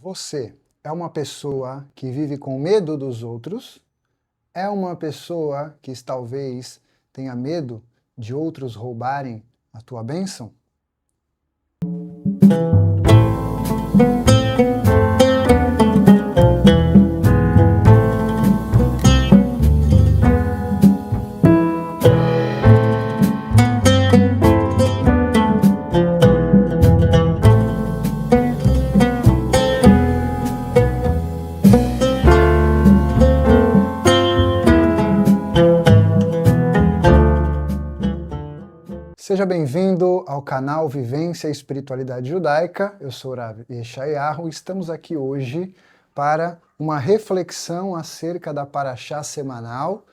Você é uma pessoa que vive com medo dos outros? É uma pessoa que talvez tenha medo de outros roubarem a tua bênção? Seja bem-vindo ao canal Vivência e Espiritualidade Judaica. Eu sou Rav Yeshayahu e estamos aqui hoje para uma reflexão acerca da Parashá semanal,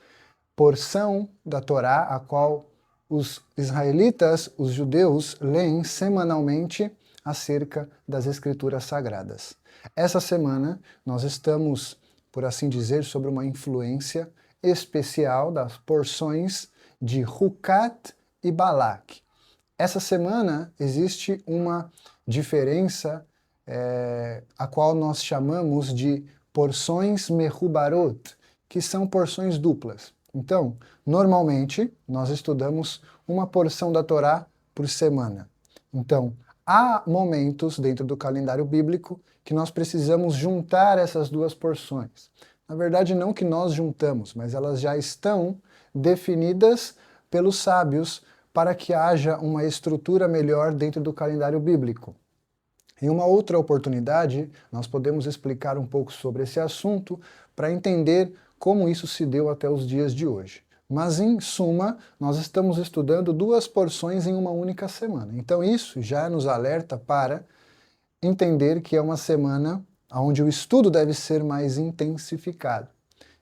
porção da Torá, a qual os israelitas, os judeus, leem semanalmente acerca das Escrituras Sagradas. Essa semana nós estamos, por assim dizer, sobre uma influência especial das porções de Hukat e Balak. Essa semana existe uma diferença a qual nós chamamos de porções mehubarot, que são porções duplas. Então, normalmente, nós estudamos uma porção da Torá por semana. Então, há momentos dentro do calendário bíblico que nós precisamos juntar essas duas porções. Na verdade, não que nós juntamos, mas elas já estão definidas pelos sábios para que haja uma estrutura melhor dentro do calendário bíblico. Em uma outra oportunidade, nós podemos explicar um pouco sobre esse assunto para entender como isso se deu até os dias de hoje. Mas, em suma, nós estamos estudando duas porções em uma única semana. Então, isso já nos alerta para entender que é uma semana onde o estudo deve ser mais intensificado.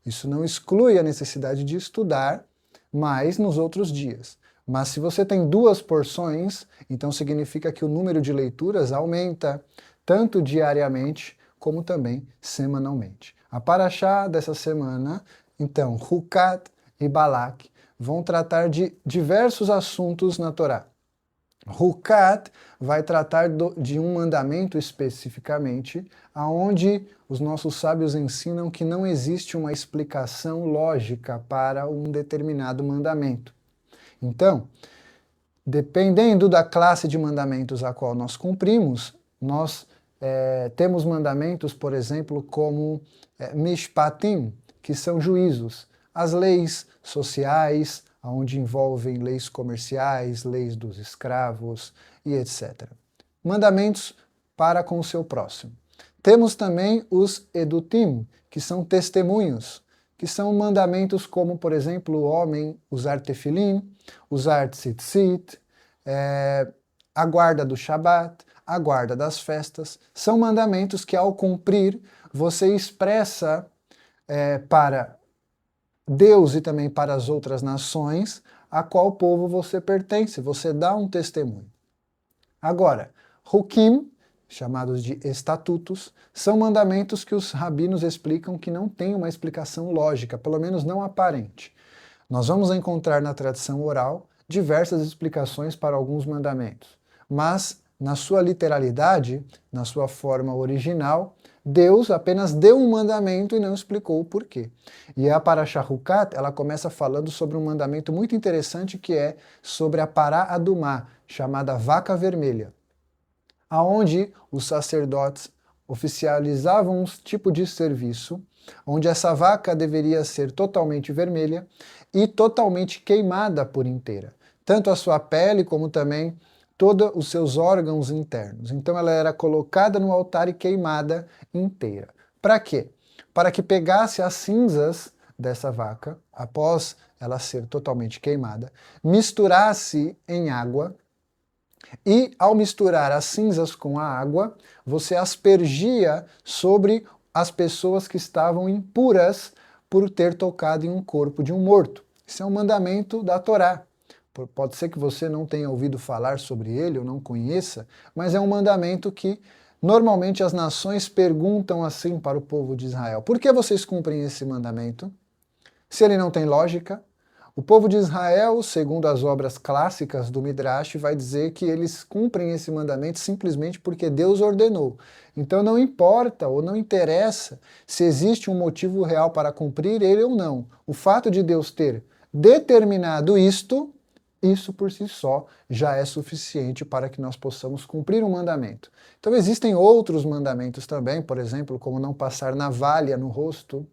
Isso não exclui a necessidade de estudar mais nos outros dias. Mas se você tem duas porções, então significa que o número de leituras aumenta, tanto diariamente como também semanalmente. A Parashá dessa semana, então, Hukat e Balak, vão tratar de diversos assuntos na Torá. Hukat vai tratar de um mandamento especificamente, aonde os nossos sábios ensinam que não existe uma explicação lógica para um determinado mandamento. Então, dependendo da classe de mandamentos a qual nós cumprimos, nós temos mandamentos, por exemplo, como mishpatim, que são juízos, as leis sociais, onde envolvem leis comerciais, leis dos escravos e etc. Mandamentos para com o seu próximo. Temos também os edutim, que são testemunhos, que são mandamentos como, por exemplo, o homem usar tefilim, usar tzitzit, a guarda do Shabat, a guarda das festas. São mandamentos que, ao cumprir, você expressa para Deus e também para as outras nações a qual povo você pertence, você dá um testemunho. Agora, Hukim, chamados de estatutos, são mandamentos que os rabinos explicam que não têm uma explicação lógica, pelo menos não aparente. Nós vamos encontrar na tradição oral diversas explicações para alguns mandamentos, mas na sua literalidade, na sua forma original, Deus apenas deu um mandamento e não explicou o porquê. E a Parashá Hukat, ela começa falando sobre um mandamento muito interessante que é sobre a Pará Adumá, chamada vaca vermelha, aonde os sacerdotes oficializavam um tipo de serviço, onde essa vaca deveria ser totalmente vermelha e totalmente queimada por inteira, tanto a sua pele como também todos os seus órgãos internos. Então ela era colocada no altar e queimada inteira. Para quê? Para que pegasse as cinzas dessa vaca, após ela ser totalmente queimada, misturasse em água, e ao misturar as cinzas com a água, você aspergia sobre as pessoas que estavam impuras por ter tocado em um corpo de um morto. Isso é um mandamento da Torá. Pode ser que você não tenha ouvido falar sobre ele ou não conheça, mas é um mandamento que normalmente as nações perguntam assim para o povo de Israel: por que vocês cumprem esse mandamento? Se ele não tem lógica, O povo de Israel, segundo as obras clássicas do Midrash, vai dizer que eles cumprem esse mandamento simplesmente porque Deus ordenou. Então não importa ou não interessa se existe um motivo real para cumprir ele ou não. O fato de Deus ter determinado isto, isso por si só já é suficiente para que nós possamos cumprir um mandamento. Então existem outros mandamentos também, por exemplo, como não passar navalha no rosto,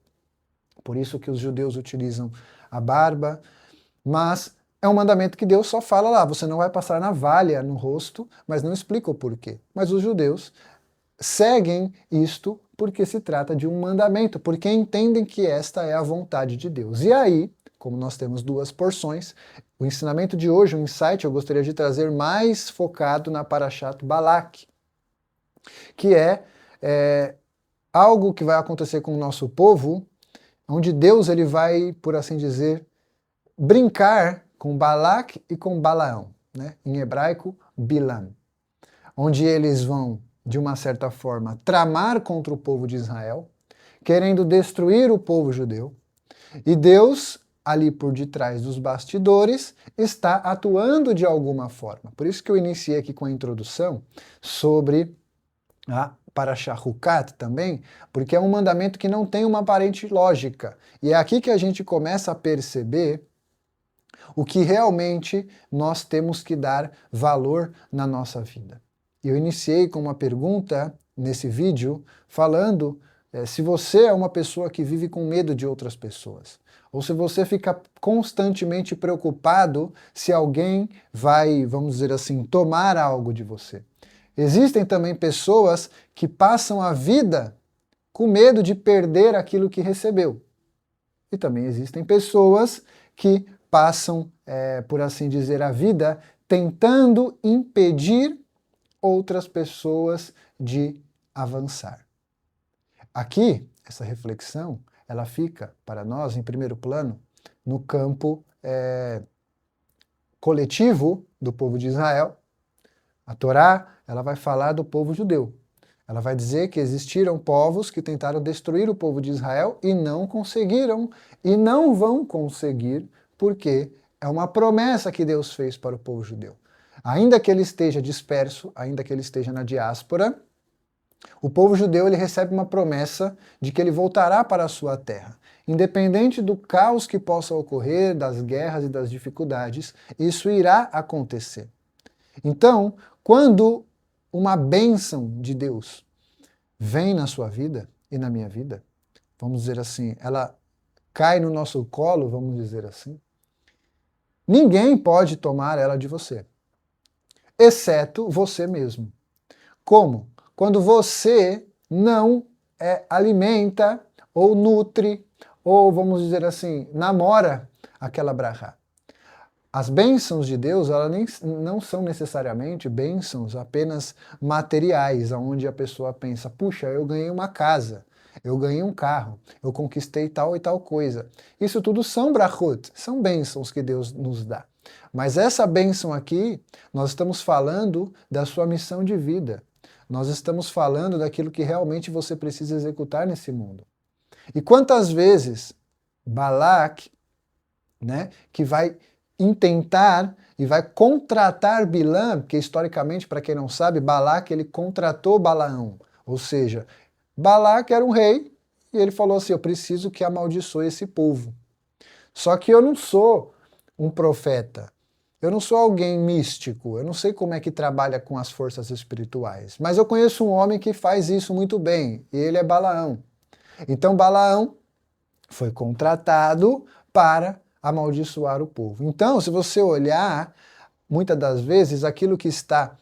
por isso que os judeus utilizam a barba, mas é um mandamento que Deus só fala lá, você não vai passar navalha no rosto, mas não explica o porquê. Mas os judeus seguem isto porque se trata de um mandamento, porque entendem que esta é a vontade de Deus. E aí, como nós temos duas porções, o ensinamento de hoje, o insight, eu gostaria de trazer mais focado na Parashat Balak, que é algo que vai acontecer com o nosso povo, onde Deus ele vai, por assim dizer, brincar com Balak e com Balaão, né? Em hebraico, Bilam, onde eles vão, de uma certa forma, tramar contra o povo de Israel, querendo destruir o povo judeu, e Deus, ali por detrás dos bastidores, está atuando de alguma forma. Por isso que eu iniciei aqui com a introdução sobre a Parashá Hukat também, porque é um mandamento que não tem uma aparente lógica. E é aqui que a gente começa a perceber o que realmente nós temos que dar valor na nossa vida. Eu iniciei com uma pergunta nesse vídeo falando se você é uma pessoa que vive com medo de outras pessoas, ou se você fica constantemente preocupado se alguém vai, vamos dizer assim, tomar algo de você. Existem também pessoas que passam a vida com medo de perder aquilo que recebeu. E também existem pessoas que passam, por assim dizer, a vida tentando impedir outras pessoas de avançar. Aqui, essa reflexão, ela fica para nós, em primeiro plano, no campo coletivo do povo de Israel. A Torá, ela vai falar do povo judeu. Ela vai dizer que existiram povos que tentaram destruir o povo de Israel e não conseguiram, e não vão conseguir, porque é uma promessa que Deus fez para o povo judeu. Ainda que ele esteja disperso, ainda que ele esteja na diáspora, o povo judeu ele recebe uma promessa de que ele voltará para a sua terra. Independente do caos que possa ocorrer, das guerras e das dificuldades, isso irá acontecer. Então, quando uma bênção de Deus vem na sua vida e na minha vida, vamos dizer assim, ela cai no nosso colo, vamos dizer assim, ninguém pode tomar ela de você, exceto você mesmo. Como? Quando você não alimenta ou nutre, ou vamos dizer assim, namora aquela brachá. As bênçãos de Deus, elas não são necessariamente bênçãos apenas materiais, onde a pessoa pensa, puxa, eu ganhei uma casa, eu ganhei um carro, eu conquistei tal e tal coisa. Isso tudo são brachot, são bênçãos que Deus nos dá. Mas essa bênção aqui, nós estamos falando da sua missão de vida. Nós estamos falando daquilo que realmente você precisa executar nesse mundo. E quantas vezes Balak, né, que vai intentar e vai contratar Bilam, porque historicamente, para quem não sabe, Balak ele contratou Balaão, ou seja, Balak era um rei e ele falou assim, eu preciso que amaldiçoe esse povo. Só que eu não sou um profeta, eu não sou alguém místico, eu não sei como é que trabalha com as forças espirituais, mas eu conheço um homem que faz isso muito bem, e ele é Balaão. Então Balaão foi contratado para amaldiçoar o povo. Então, se você olhar, muitas das vezes, aquilo que está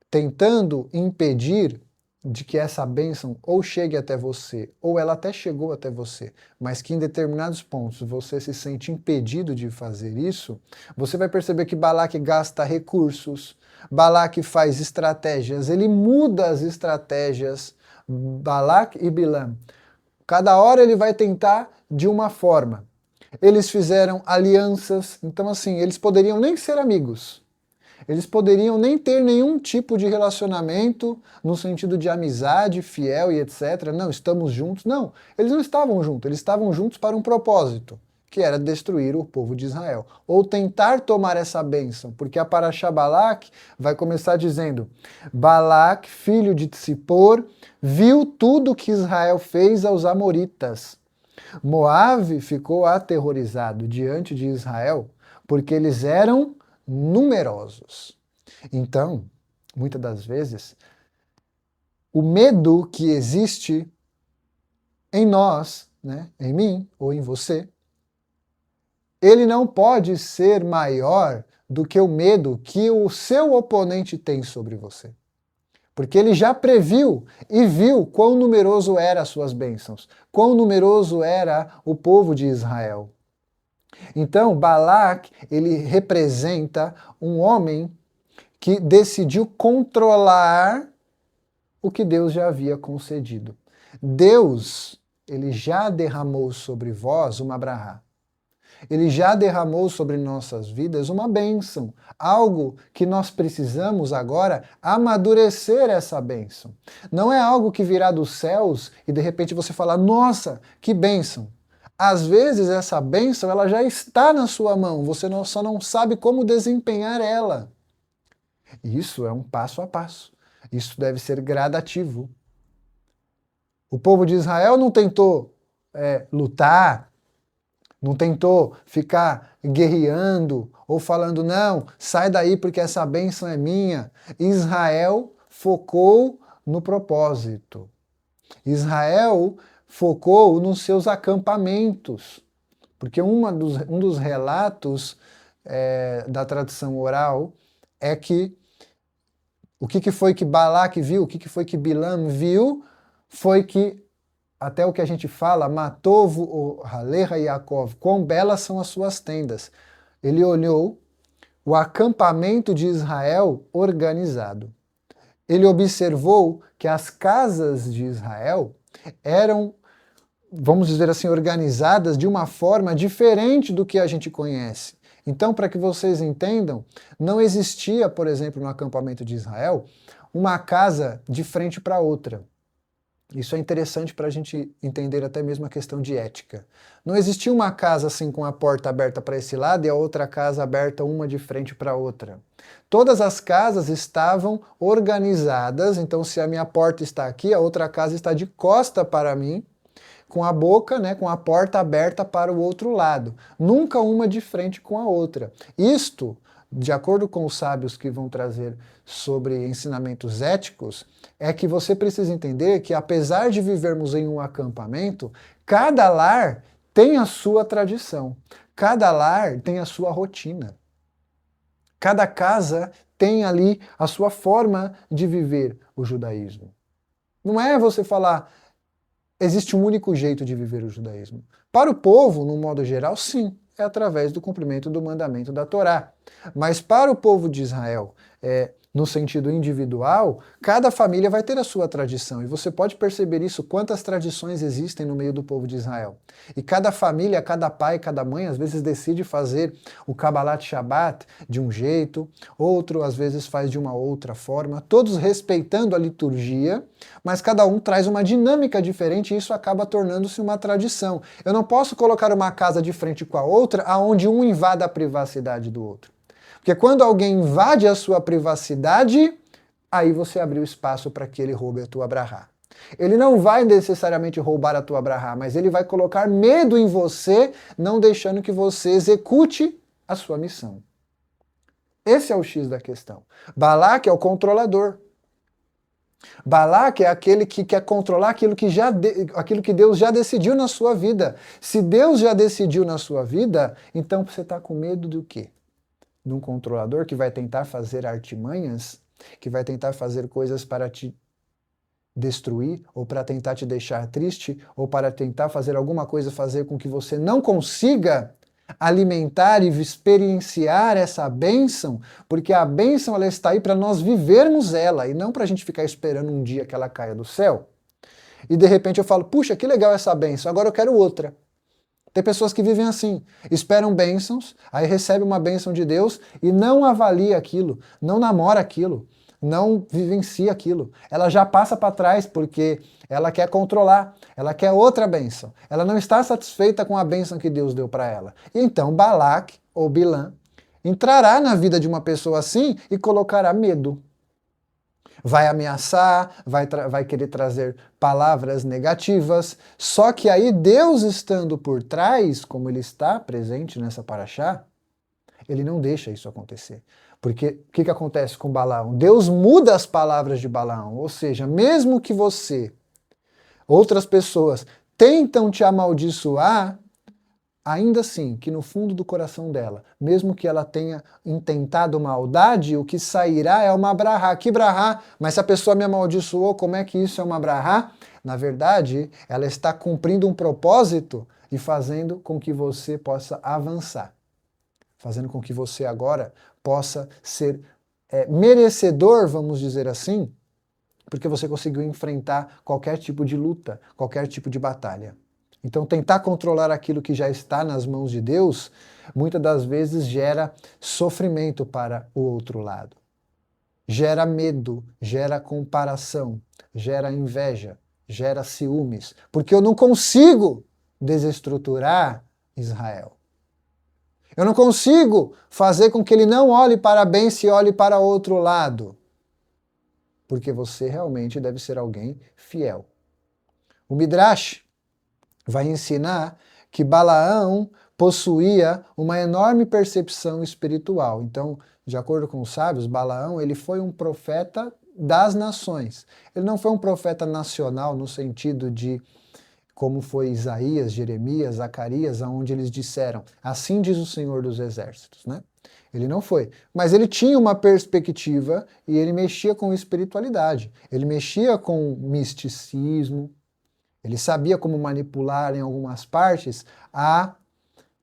tentando impedir de que essa bênção ou chegue até você, ou ela até chegou até você, mas que em determinados pontos você se sente impedido de fazer isso, você vai perceber que Balak gasta recursos, Balak faz estratégias, ele muda as estratégias, Balak e Bilam. Cada hora ele vai tentar de uma forma. Eles fizeram alianças, então assim, eles poderiam nem ser amigos. Eles poderiam nem ter nenhum tipo de relacionamento no sentido de amizade, fiel e etc. Não, estamos juntos. Não, eles não estavam juntos, eles estavam juntos para um propósito, que era destruir o povo de Israel, ou tentar tomar essa bênção, porque a Parashá Balaque vai começar dizendo: Balaque, filho de Tsippor, viu tudo que Israel fez aos amoritas. Moabe ficou aterrorizado diante de Israel, porque eles eram numerosos. Então, muitas das vezes, o medo que existe em nós, né, em mim ou em você, ele não pode ser maior do que o medo que o seu oponente tem sobre você. Porque ele já previu e viu quão numeroso eram as suas bênçãos, quão numeroso era o povo de Israel. Então, Balaque, ele representa um homem que decidiu controlar o que Deus já havia concedido. Deus, ele já derramou sobre vós uma brahá. Ele já derramou sobre nossas vidas uma bênção, algo que nós precisamos agora amadurecer essa bênção. Não é algo que virá dos céus e de repente você fala, nossa, que bênção. Às vezes essa bênção ela já está na sua mão, você só não sabe como desempenhar ela. Isso é um passo a passo. Isso deve ser gradativo. O povo de Israel não tentou lutar, não tentou ficar guerreando ou falando, não, sai daí porque essa bênção é minha. Israel focou no propósito. Israel focou nos seus acampamentos. Porque um dos relatos da tradição oral é que o que foi que Balaque viu, o que foi que Bilam viu, foi que até o que a gente fala, Matovo o Haleha Yaakov, quão belas são as suas tendas. Ele olhou o acampamento de Israel organizado. Ele observou que as casas de Israel eram, vamos dizer assim, organizadas de uma forma diferente do que a gente conhece. Então, para que vocês entendam, não existia, por exemplo, no acampamento de Israel, uma casa de frente para outra. Isso é interessante para a gente entender até mesmo a questão de ética. Não existia uma casa assim com a porta aberta para esse lado e a outra casa aberta uma de frente para a outra. Todas as casas estavam organizadas, então se a minha porta está aqui, a outra casa está de costa para mim, com a boca, né, com a porta aberta para o outro lado. Nunca uma de frente com a outra. Isto, de acordo com os sábios que vão trazer sobre ensinamentos éticos, é que você precisa entender que apesar de vivermos em um acampamento, cada lar tem a sua tradição, cada lar tem a sua rotina. Cada casa tem ali a sua forma de viver o judaísmo. Não é você falar, existe um único jeito de viver o judaísmo. Para o povo, no modo geral, sim, é através do cumprimento do mandamento da Torá. Mas para o povo de Israel, no sentido individual, cada família vai ter a sua tradição. E você pode perceber isso, quantas tradições existem no meio do povo de Israel. E cada família, cada pai, cada mãe, às vezes decide fazer o Kabbalat Shabbat de um jeito, outro às vezes faz de uma outra forma, todos respeitando a liturgia, mas cada um traz uma dinâmica diferente e isso acaba tornando-se uma tradição. Eu não posso colocar uma casa de frente com a outra, aonde um invada a privacidade do outro. Porque quando alguém invade a sua privacidade, aí você abriu espaço para que ele roube a tua brahá. Ele não vai necessariamente roubar a tua brahá, mas ele vai colocar medo em você, não deixando que você execute a sua missão. Esse é o X da questão. Balaque é o controlador. Balaque é aquele que quer controlar aquilo que Deus já decidiu na sua vida. Se Deus já decidiu na sua vida, então você está com medo do quê? De um controlador que vai tentar fazer artimanhas, que vai tentar fazer coisas para te destruir, ou para tentar te deixar triste, ou para tentar fazer alguma coisa, fazer com que você não consiga alimentar e experienciar essa bênção, porque a bênção ela está aí para nós vivermos ela, e não para a gente ficar esperando um dia que ela caia do céu. E de repente eu falo, puxa, que legal essa bênção, agora eu quero outra. Tem pessoas que vivem assim, esperam bênçãos, aí recebe uma bênção de Deus e não avalia aquilo, não namora aquilo. não vivencia aquilo. Ela já passa para trás porque ela quer controlar, ela quer outra bênção. Ela não está satisfeita com a bênção que Deus deu para ela. E então Balaque ou Bilã entrará na vida de uma pessoa assim e colocará medo. Vai ameaçar, vai querer trazer palavras negativas. Só que aí Deus estando por trás, como ele está presente nessa paraxá, ele não deixa isso acontecer. Porque o que acontece com Balaão? Deus muda as palavras de Balaão. Ou seja, mesmo que você, outras pessoas, tentam te amaldiçoar, ainda assim, que no fundo do coração dela, mesmo que ela tenha intentado maldade, o que sairá é uma brahá. Que brahá? Mas se a pessoa me amaldiçoou, como é que isso é uma brahá? Na verdade, ela está cumprindo um propósito e fazendo com que você possa avançar. Fazendo com que você agora possa ser merecedor, vamos dizer assim, porque você conseguiu enfrentar qualquer tipo de luta, qualquer tipo de batalha. Então, tentar controlar aquilo que já está nas mãos de Deus, muitas das vezes gera sofrimento para o outro lado. Gera medo, gera comparação, gera inveja, gera ciúmes, porque eu não consigo desestruturar Israel. Eu não consigo fazer com que ele não olhe para a bênção e olhe para outro lado. Porque você realmente deve ser alguém fiel. O Midrash vai ensinar que Balaão possuía uma enorme percepção espiritual. Então, de acordo com os sábios, Balaão ele foi um profeta das nações. Ele não foi um profeta nacional no sentido de como foi Isaías, Jeremias, Zacarias, aonde eles disseram, assim diz o Senhor dos Exércitos, né? Ele não foi. Mas ele tinha uma perspectiva e ele mexia com espiritualidade. Ele mexia com misticismo. Ele sabia como manipular em algumas partes a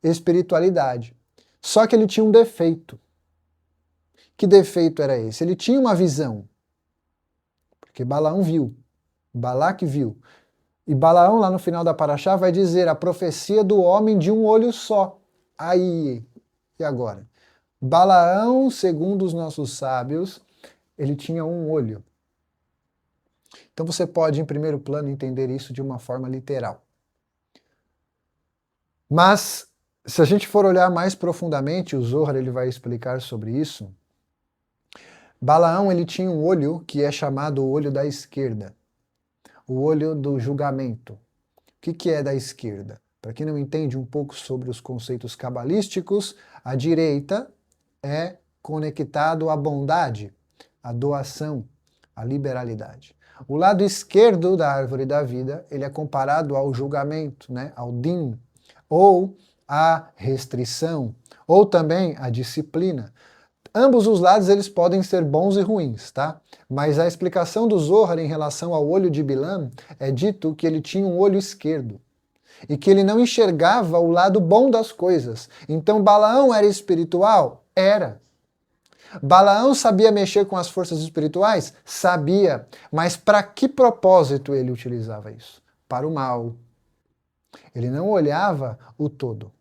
espiritualidade. Só que ele tinha um defeito. Que defeito era esse? Ele tinha uma visão. Porque Balaão viu. Balaque viu. E Balaão, lá no final da paraxá, vai dizer a profecia do homem de um olho só. Aí, e agora? Balaão, segundo os nossos sábios, ele tinha um olho. Então você pode, em primeiro plano, entender isso de uma forma literal. Mas, se a gente for olhar mais profundamente, o Zohar ele vai explicar sobre isso. Balaão ele tinha um olho que é chamado o olho da esquerda. O olho do julgamento. O que é da esquerda? Para quem não entende um pouco sobre os conceitos cabalísticos, a direita é conectado à bondade, à doação, à liberalidade. O lado esquerdo da árvore da vida, ele é comparado ao julgamento, né, ao din, ou à restrição, ou também à disciplina. Ambos os lados eles podem ser bons e ruins, tá? Mas a explicação do Zohar em relação ao olho de Bilam é dito que ele tinha um olho esquerdo e que ele não enxergava o lado bom das coisas. Então Balaão era espiritual? Era. Balaão sabia mexer com as forças espirituais? Sabia. Mas para que propósito ele utilizava isso? Para o mal. Ele não olhava o todo.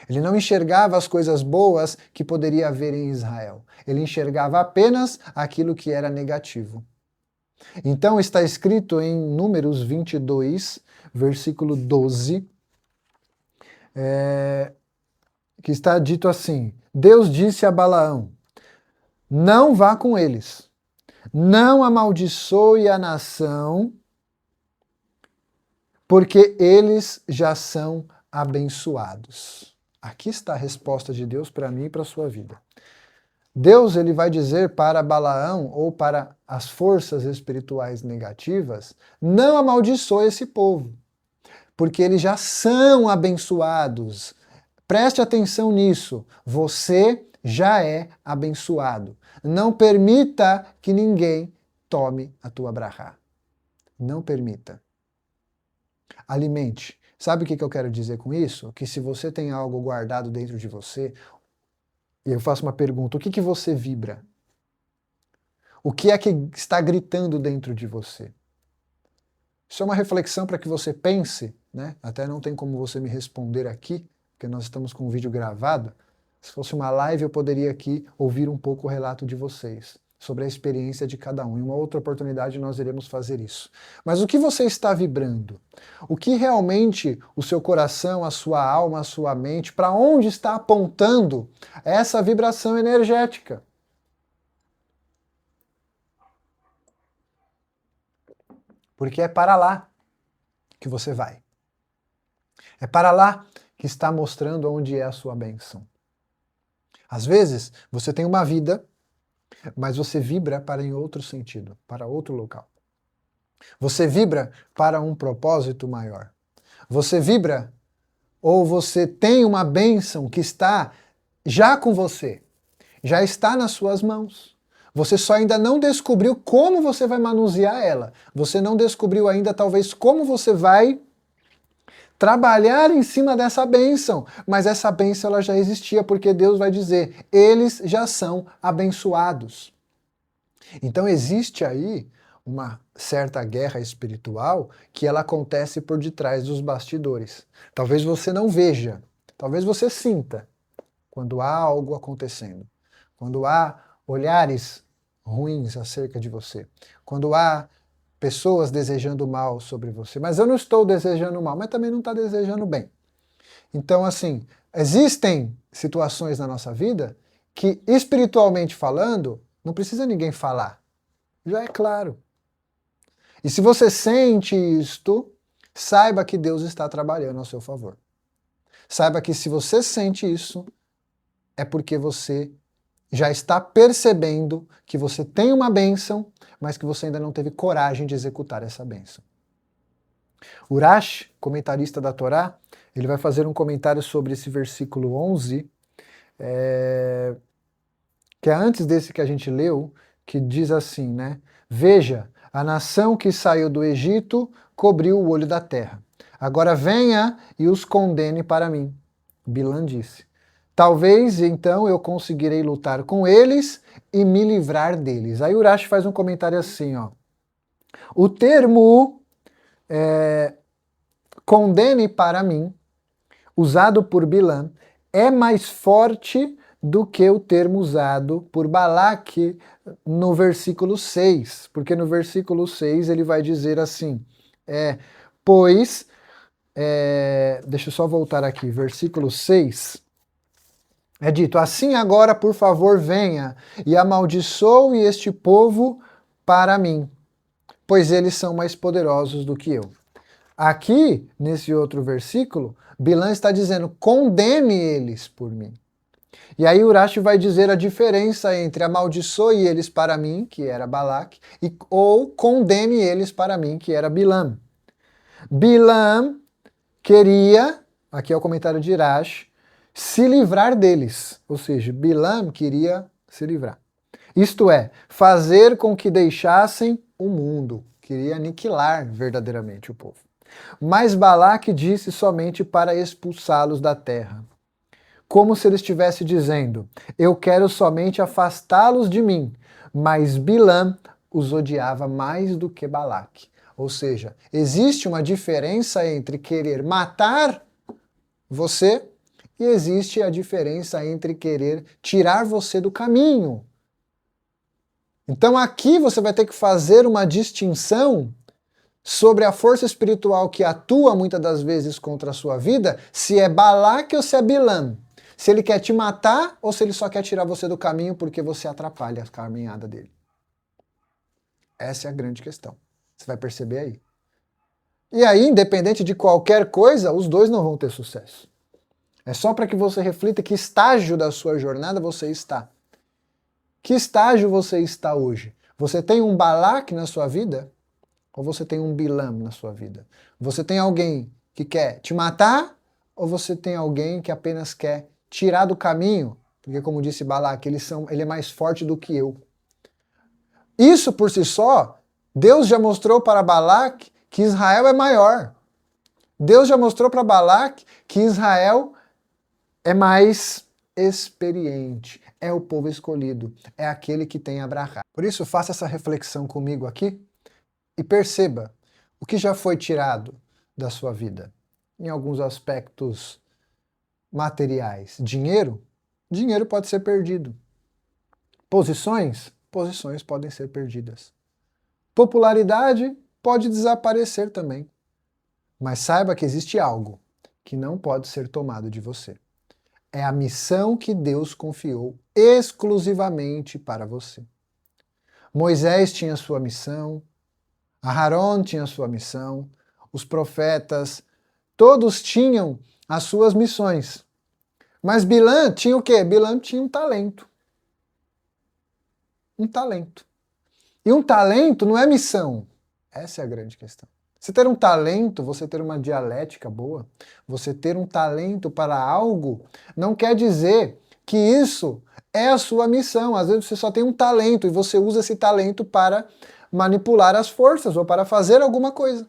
Ele não enxergava as coisas boas que poderia haver em Israel. Ele enxergava apenas aquilo que era negativo. Então está escrito em Números 22, versículo 12, que está dito assim: Deus disse a Balaão, não vá com eles, não amaldiçoe a nação, porque eles já são abençoados. Aqui está a resposta de Deus para mim e para a sua vida. Deus ele vai dizer para Balaão ou para as forças espirituais negativas, não amaldiçoe esse povo, porque eles já são abençoados. Preste atenção nisso. Você já é abençoado. Não permita que ninguém tome a tua brahá. Não permita. Alimente. Sabe o que eu quero dizer com isso? Que se você tem algo guardado dentro de você, e eu faço uma pergunta, o que você vibra? O que é que está gritando dentro de você? Isso é uma reflexão para que você pense, né? Até não tem como você me responder aqui, porque nós estamos com um vídeo gravado. Se fosse uma live, eu poderia aqui ouvir um pouco o relato de vocês. sobre a experiência de cada um. Em uma outra oportunidade nós iremos fazer isso. Mas o que você está vibrando? O que realmente o seu coração, a sua alma, a sua mente, para onde está apontando essa vibração energética? Porque é para lá que você vai. É para lá que está mostrando onde é a sua bênção. Às vezes, você tem uma vida, mas você vibra para em outro sentido, para outro local. Você vibra para um propósito maior. Você vibra ou você tem uma bênção que está já com você, já está nas suas mãos. Você só ainda não descobriu como você vai manusear ela. Você não descobriu ainda, talvez, como você vai trabalhar em cima dessa bênção, mas essa bênção ela já existia, porque Deus vai dizer, eles já são abençoados. Então existe aí uma certa guerra espiritual que ela acontece por detrás dos bastidores. Talvez você não veja, talvez você sinta quando há algo acontecendo, quando há olhares ruins acerca de você, quando há pessoas desejando mal sobre você. Mas eu não estou desejando mal, mas também não está desejando bem. Então, assim, existem situações na nossa vida que, espiritualmente falando, não precisa ninguém falar. Já é claro. E se você sente isto, saiba que Deus está trabalhando ao seu favor. Saiba que se você sente isso, é porque você já está percebendo que você tem uma bênção, mas que você ainda não teve coragem de executar essa bênção. Urash, comentarista da Torá, ele vai fazer um comentário sobre esse versículo 11, que é antes desse que a gente leu, que diz assim, né? Veja, a nação que saiu do Egito cobriu o olho da terra. Agora venha e os condene para mim. Bilã disse. Talvez então eu conseguirei lutar com eles e me livrar deles. Aí Urash faz um comentário assim, ó. O termo condene para mim, usado por Bilã, é mais forte do que o termo usado por Balaque no versículo 6. Porque no versículo 6 ele vai dizer assim, pois, deixa eu só voltar aqui, versículo 6, é dito, assim agora, por favor, venha e amaldiçoe este povo para mim, pois eles são mais poderosos do que eu. Aqui, nesse outro versículo, Bilã está dizendo, condene eles por mim. E aí Urash vai dizer a diferença entre amaldiçoe eles para mim, que era Balaque, ou condene eles para mim, que era Bilã. Bilã queria, aqui é o comentário de Urash, se livrar deles. Ou seja, Bilã queria se livrar. Isto é, fazer com que deixassem o mundo. Queria aniquilar verdadeiramente o povo. Mas Balaque disse somente para expulsá-los da terra. Como se ele estivesse dizendo, eu quero somente afastá-los de mim. Mas Bilã os odiava mais do que Balaque. Ou seja, existe uma diferença entre querer matar você e existe a diferença entre querer tirar você do caminho. Então aqui você vai ter que fazer uma distinção sobre a força espiritual que atua muitas das vezes contra a sua vida, se é Balaque ou se é Bilã. Se ele quer te matar ou se ele só quer tirar você do caminho porque você atrapalha a caminhada dele. Essa é a grande questão. Você vai perceber aí. E aí, independente de qualquer coisa, os dois não vão ter sucesso. É só para que você reflita que estágio da sua jornada você está. Que estágio você está hoje? Você tem um Balaque na sua vida? Ou você tem um Bilã na sua vida? Você tem alguém que quer te matar? Ou você tem alguém que apenas quer tirar do caminho? Porque como disse Balaque, ele é mais forte do que eu. Isso por si só, Deus já mostrou para Balaque que Israel é maior. Deus já mostrou para Balaque que Israel é mais experiente, é o povo escolhido, é aquele que tem Abraão. Por isso, faça essa reflexão comigo aqui e perceba o que já foi tirado da sua vida, em alguns aspectos materiais. Dinheiro? Dinheiro pode ser perdido. Posições? posições podem ser perdidas. Popularidade pode desaparecer também. Mas saiba que existe algo que não pode ser tomado de você. É a missão que Deus confiou exclusivamente para você. Moisés tinha sua missão, Aharon tinha sua missão, os profetas, todos tinham as suas missões. Mas Bilã tinha o quê? Bilã tinha um talento. Um talento. E um talento não é missão. Essa é a grande questão. Você ter um talento, você ter uma dialética boa, você ter um talento para algo, não quer dizer que isso é a sua missão. Às vezes você só tem um talento e você usa esse talento para manipular as forças ou para fazer alguma coisa.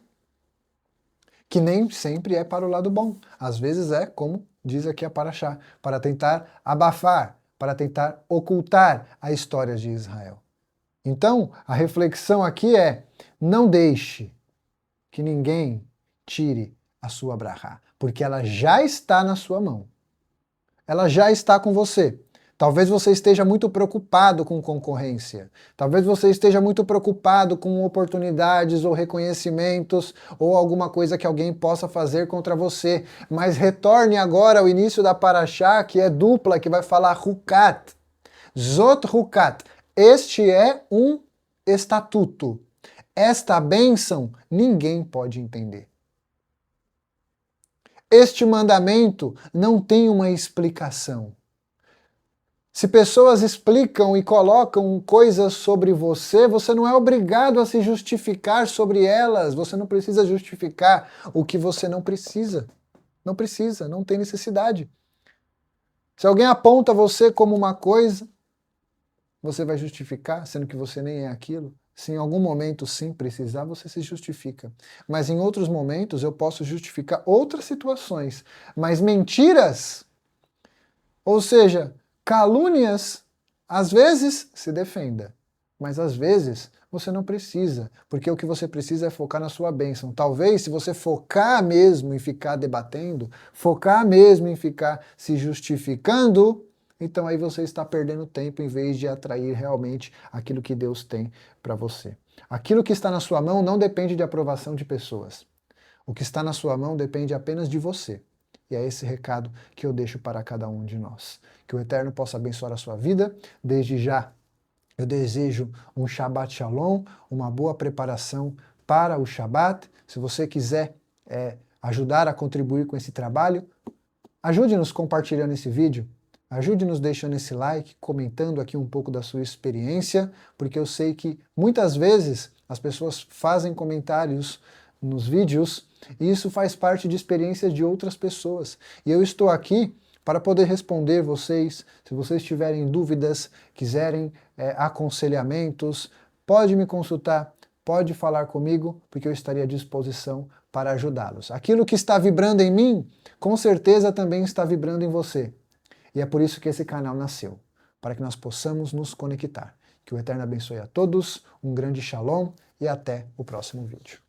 Que nem sempre é para o lado bom. Às vezes é, como diz aqui a Paraxá, para tentar abafar, para tentar ocultar a história de Israel. Então, a reflexão aqui é: não deixe que ninguém tire a sua brachá, porque ela já está na sua mão. Ela já está com você. Talvez você esteja muito preocupado com concorrência. Talvez você esteja muito preocupado com oportunidades ou reconhecimentos ou alguma coisa que alguém possa fazer contra você. Mas retorne agora ao início da Paraxá, que é dupla, que vai falar Hukat. Zot Hukat. Este é um estatuto. Esta bênção ninguém pode entender. Este mandamento não tem uma explicação. Se pessoas explicam e colocam coisas sobre você, você não é obrigado a se justificar sobre elas. Você não precisa justificar o que você não precisa. Não precisa, não tem necessidade. Se alguém aponta você como uma coisa, você vai justificar, sendo que você nem é aquilo? Se em algum momento sim precisar, você se justifica. Mas em outros momentos eu posso justificar outras situações. Mas mentiras, ou seja, calúnias, às vezes se defenda. Mas às vezes você não precisa, porque o que você precisa é focar na sua bênção. Talvez se você focar mesmo em ficar debatendo, focar mesmo em ficar se justificando, então aí você está perdendo tempo em vez de atrair realmente aquilo que Deus tem para você. Aquilo que está na sua mão não depende de aprovação de pessoas. O que está na sua mão depende apenas de você. E é esse recado que eu deixo para cada um de nós. Que o Eterno possa abençoar a sua vida. Desde já, eu desejo um Shabbat Shalom, uma boa preparação para o Shabbat. Se você quiser ajudar a contribuir com esse trabalho, ajude-nos compartilhando esse vídeo. Ajude-nos deixando esse like, comentando aqui um pouco da sua experiência, porque eu sei que muitas vezes as pessoas fazem comentários nos vídeos e isso faz parte de experiências de outras pessoas. E eu estou aqui para poder responder vocês. Se vocês tiverem dúvidas, quiserem aconselhamentos, pode me consultar, pode falar comigo, porque eu estaria à disposição para ajudá-los. Aquilo que está vibrando em mim, com certeza também está vibrando em você. E é por isso que esse canal nasceu, para que nós possamos nos conectar. Que o Eterno abençoe a todos, um grande shalom e até o próximo vídeo.